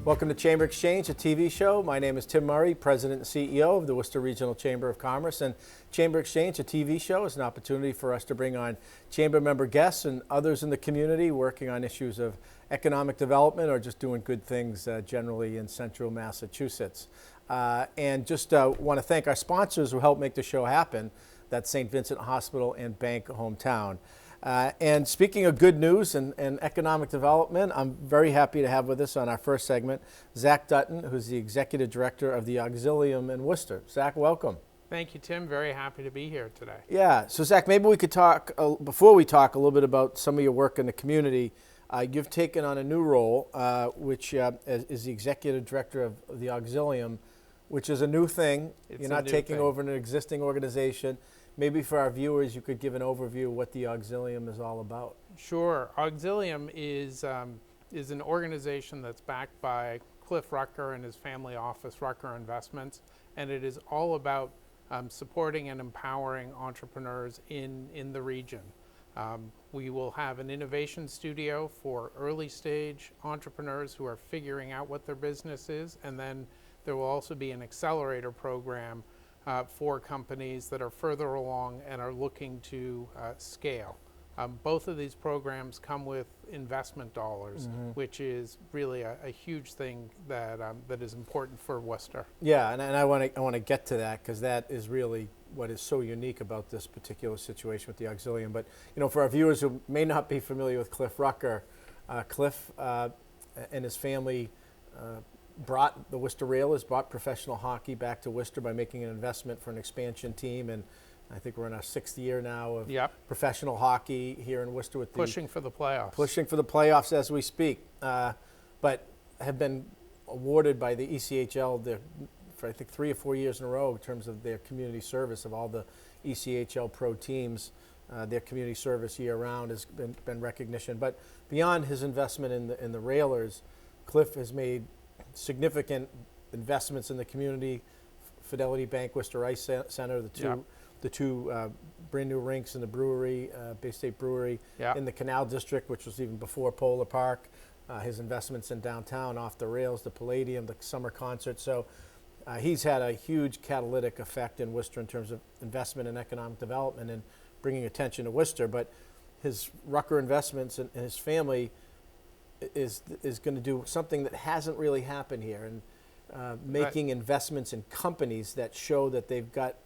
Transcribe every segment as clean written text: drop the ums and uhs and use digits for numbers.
Welcome to Chamber Exchange, a TV show. My name is Tim Murray, President and CEO of the Worcester Regional Chamber of Commerce. And Chamber Exchange, a TV show, is an opportunity for us to bring on Chamber member guests and others in the community working on issues of economic development or just doing good things generally in central Massachusetts. And just want to thank our sponsors who helped make the show happen. That's St. Vincent Hospital and Bank Hometown. And speaking of good news and economic development, I'm very happy to have with us on our first segment, Zach Dutton, who's the Executive Director of the Auxilium in Worcester. Zach, welcome. Thank you, Tim. Very happy to be here today. Yeah, so Zach, maybe we could talk, before we talk a little bit about some of your work in the community. You've taken on a new role, which is the Executive Director of the Auxilium, which is a new thing. You're not taking over an existing organization. Maybe for our viewers, you could give an overview of what the Auxilium is all about. Sure. Auxilium is an organization that's backed by Cliff Rucker and his family office, Rucker Investments, and it is all about supporting and empowering entrepreneurs in the region. We will have an innovation studio for early stage entrepreneurs who are figuring out what their business is, and then there will also be an accelerator program for companies that are further along and are looking to scale. Both of these programs come with investment dollars, which is really a huge thing that is important for Worcester. Yeah, and I want to get to that because that is really what is so unique about this particular situation with the Auxilium. But you know, for our viewers who may not be familiar with Cliff Rucker, Cliff and his family brought the Worcester Railers, brought professional hockey back to Worcester by making an investment for an expansion team, and I think we're in our 6th year now of professional hockey here in Worcester with pushing for the playoffs. Pushing for the playoffs as we speak, but have been awarded by the ECHL for I think 3 or 4 years in a row in terms of their community service of all the ECHL pro teams. Their community service year round has been recognition. But beyond his investment in the Railers, Cliff has made significant investments in the community. Fidelity Bank, Worcester Ice Center, the two brand new rinks in the brewery, Bay State Brewery, in the Canal District, which was even before Polar Park. His investments in downtown, Off the Rails, the Palladium, the summer concert. So he's had a huge catalytic effect in Worcester in terms of investment and economic development and bringing attention to Worcester. But his Rucker Investments and his family is going to do something that hasn't really happened here, and making investments in companies that show that they've got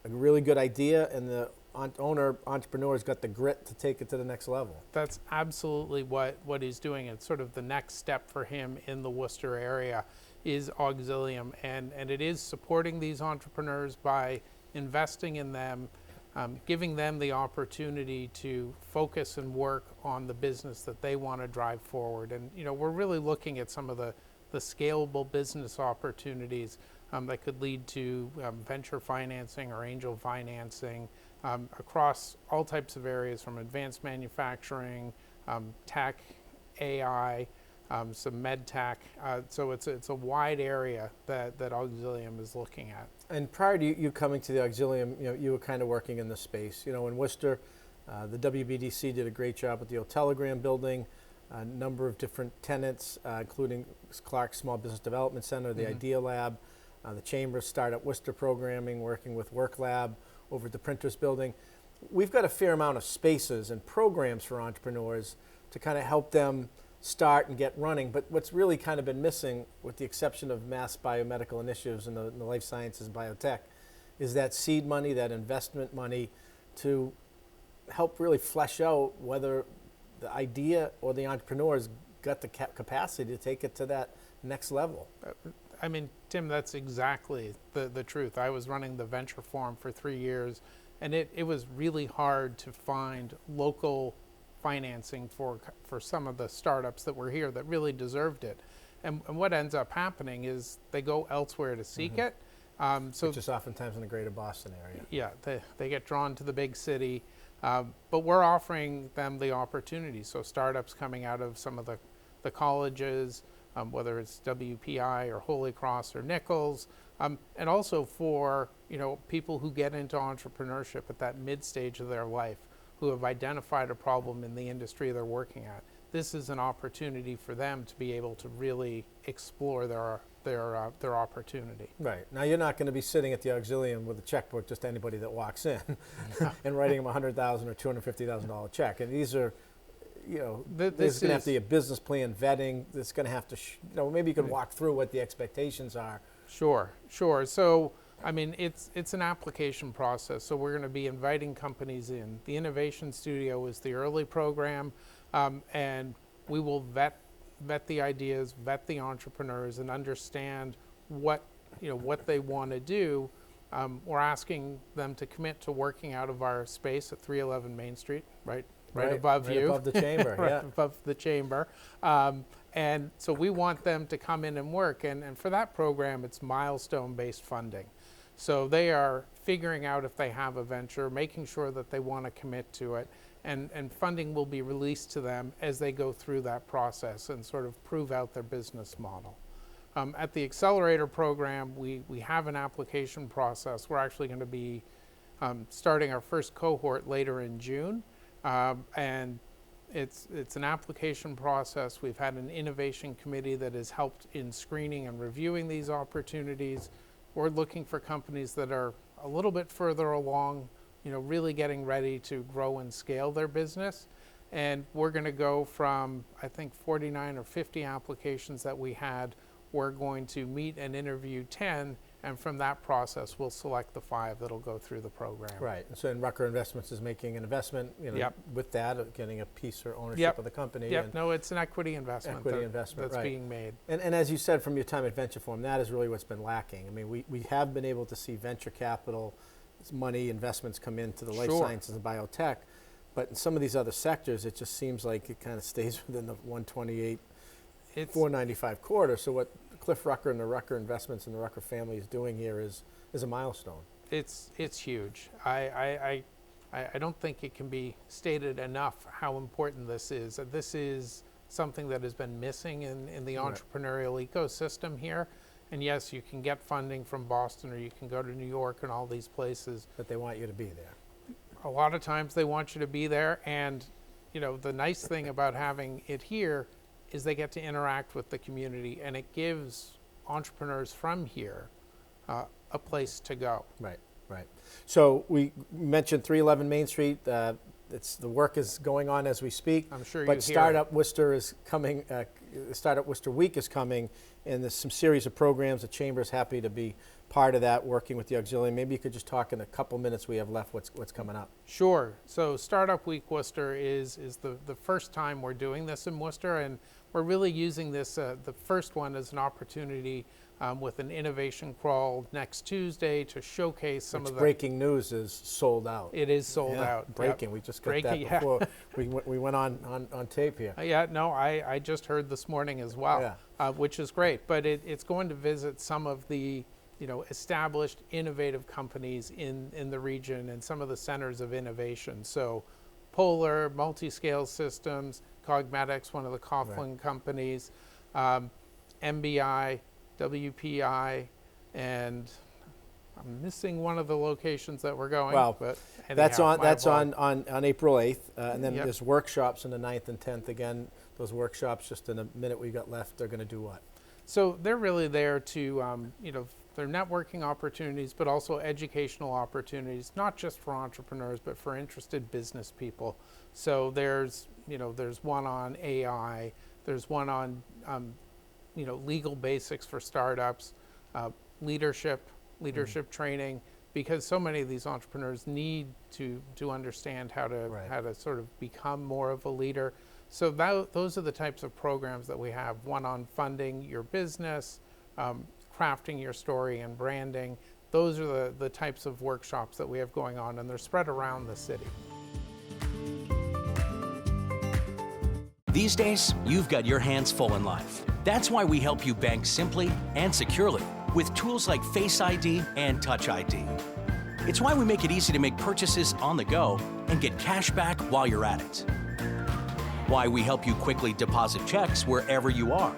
a really good idea and the entrepreneur's got the grit to take it to the next level. That's absolutely what he's doing. It's sort of the next step for him in the Worcester area is Auxilium, and it is supporting these entrepreneurs by investing in them, giving them the opportunity to focus and work on the business that they want to drive forward. And you know, we're really looking at some of the scalable business opportunities that could lead to venture financing or angel financing across all types of areas, from advanced manufacturing, tech, AI, some med tech. So it's a wide area that Auxilium is looking at. And prior to you coming to the Auxilium, you were kind of working in the space. You know, in Worcester, the WBDC did a great job with the old Telegram building, a number of different tenants, including Clark's Small Business Development Center, the Idea Lab, the Chamber Startup Worcester programming, working with Work Lab over at the Printers Building. We've got a fair amount of spaces and programs for entrepreneurs to kind of help them start and get running. But what's really kind of been missing, with the exception of mass biomedical initiatives and the life sciences and biotech, is that seed money, that investment money to help really flesh out whether the idea or the entrepreneur's got the capacity to take it to that next level. I mean, Tim, that's exactly the truth. I was running the venture forum for 3 years, and it was really hard to find local financing for some of the startups that were here that really deserved it. And what ends up happening is they go elsewhere to seek it. Which is oftentimes in the greater Boston area. Yeah, they get drawn to the big city. But we're offering them the opportunity. So startups coming out of some of the colleges, whether it's WPI or Holy Cross or Nichols, and also for people who get into entrepreneurship at that mid stage of their life, who have identified a problem in the industry they're working at. this is an opportunity for them to be able to really explore their opportunity. Right. Now, you're not going to be sitting at the Auxilium with a checkbook just to anybody that walks in and writing them a $100,000 or $250,000 check. And these are, you know, there's going to have to be a business plan vetting. There's going to have to, maybe you could walk through what the expectations are. Sure. So, I mean, it's an application process. So we're going to be inviting companies in. The Innovation Studio is the early program, and we will vet the ideas, vet the entrepreneurs, and understand what they want to do. We're asking them to commit to working out of our space at 311 Main Street, right above you, above the chamber, right yeah, above the chamber. And so we want them to come in and work. And for that program, it's milestone-based funding. So they are figuring out if they have a venture, making sure that they want to commit to it. And funding will be released to them as they go through that process and sort of prove out their business model. At the Accelerator program, we have an application process. We're actually going to be starting our first cohort later in June. And it's an application process. We've had an innovation committee that has helped in screening and reviewing these opportunities. We're looking for companies that are a little bit further along, really getting ready to grow and scale their business. And we're going to go from, I think, 49 or 50 applications that we had. We're going to meet and interview 10, and from that process, we'll select the 5 that'll go through the program. Right. So, and Rucker Investments is making an investment, Yep. with that, getting a piece or ownership Yep. of the company. Yep. And No, it's an equity investment. That's right. being made. And as you said from your time at Venture Forum, that is really what's been lacking. I mean, we have been able to see venture capital, money, investments come into the life Sure. sciences and biotech, but in some of these other sectors, it just seems like it kind of stays within the 128, 495 corridor. So what Cliff Rucker and the Rucker Investments and the Rucker family is doing here is a milestone. It's huge. I don't think it can be stated enough how important this is. This is something that has been missing in the entrepreneurial ecosystem here. And yes, you can get funding from Boston or you can go to New York and all these places. But they want you to be there. A lot of times they want you to be there. And, the nice thing about having it here is they get to interact with the community, and it gives entrepreneurs from here a place to go. Right. So we mentioned 311 Main Street. The work is going on as we speak. I'm sure you But Startup Worcester is coming. Startup Worcester Week is coming, and there's some series of programs. The Chamber is happy to be part of that, working with the Auxilium. Maybe you could just talk in a couple minutes we have left what's coming up. Sure. So Startup Week Worcester is the first time we're doing this in Worcester, and we're really using this, the first one, as an opportunity with an innovation crawl next Tuesday to showcase some of the... Breaking news is sold out. It is sold out. Breaking. Yep. We just got that before we went on tape here. I just heard this morning as well, which is great. But it's going to visit some of the established innovative companies in the region and some of the centers of innovation. So Polar, Multiscale Systems, Cogmetics, one of the Coughlin companies, MBI, WPI, and I'm missing one of the locations that we're going. Well, but that's anyhow, on April 8th, and then Yep. there's workshops on the 9th and 10th. Again, those workshops, just in a minute we got left, they're going to do what? So they're really there to, they're networking opportunities, but also educational opportunities, not just for entrepreneurs, but for interested business people. So there's one on AI, there's one on, legal basics for startups, leadership training, because so many of these entrepreneurs need to understand how to sort of become more of a leader. So those are the types of programs that we have. One on funding your business, crafting your story and branding. Those are the types of workshops that we have going on, and they're spread around the city. These days, you've got your hands full in life. That's why we help you bank simply and securely with tools like Face ID and Touch ID. It's why we make it easy to make purchases on the go and get cash back while you're at it. Why we help you quickly deposit checks wherever you are.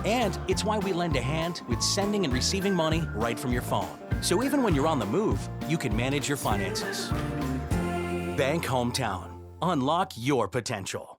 And it's why we lend a hand with sending and receiving money right from your phone. So even when you're on the move, you can manage your finances. Bank Hometown. Unlock your potential.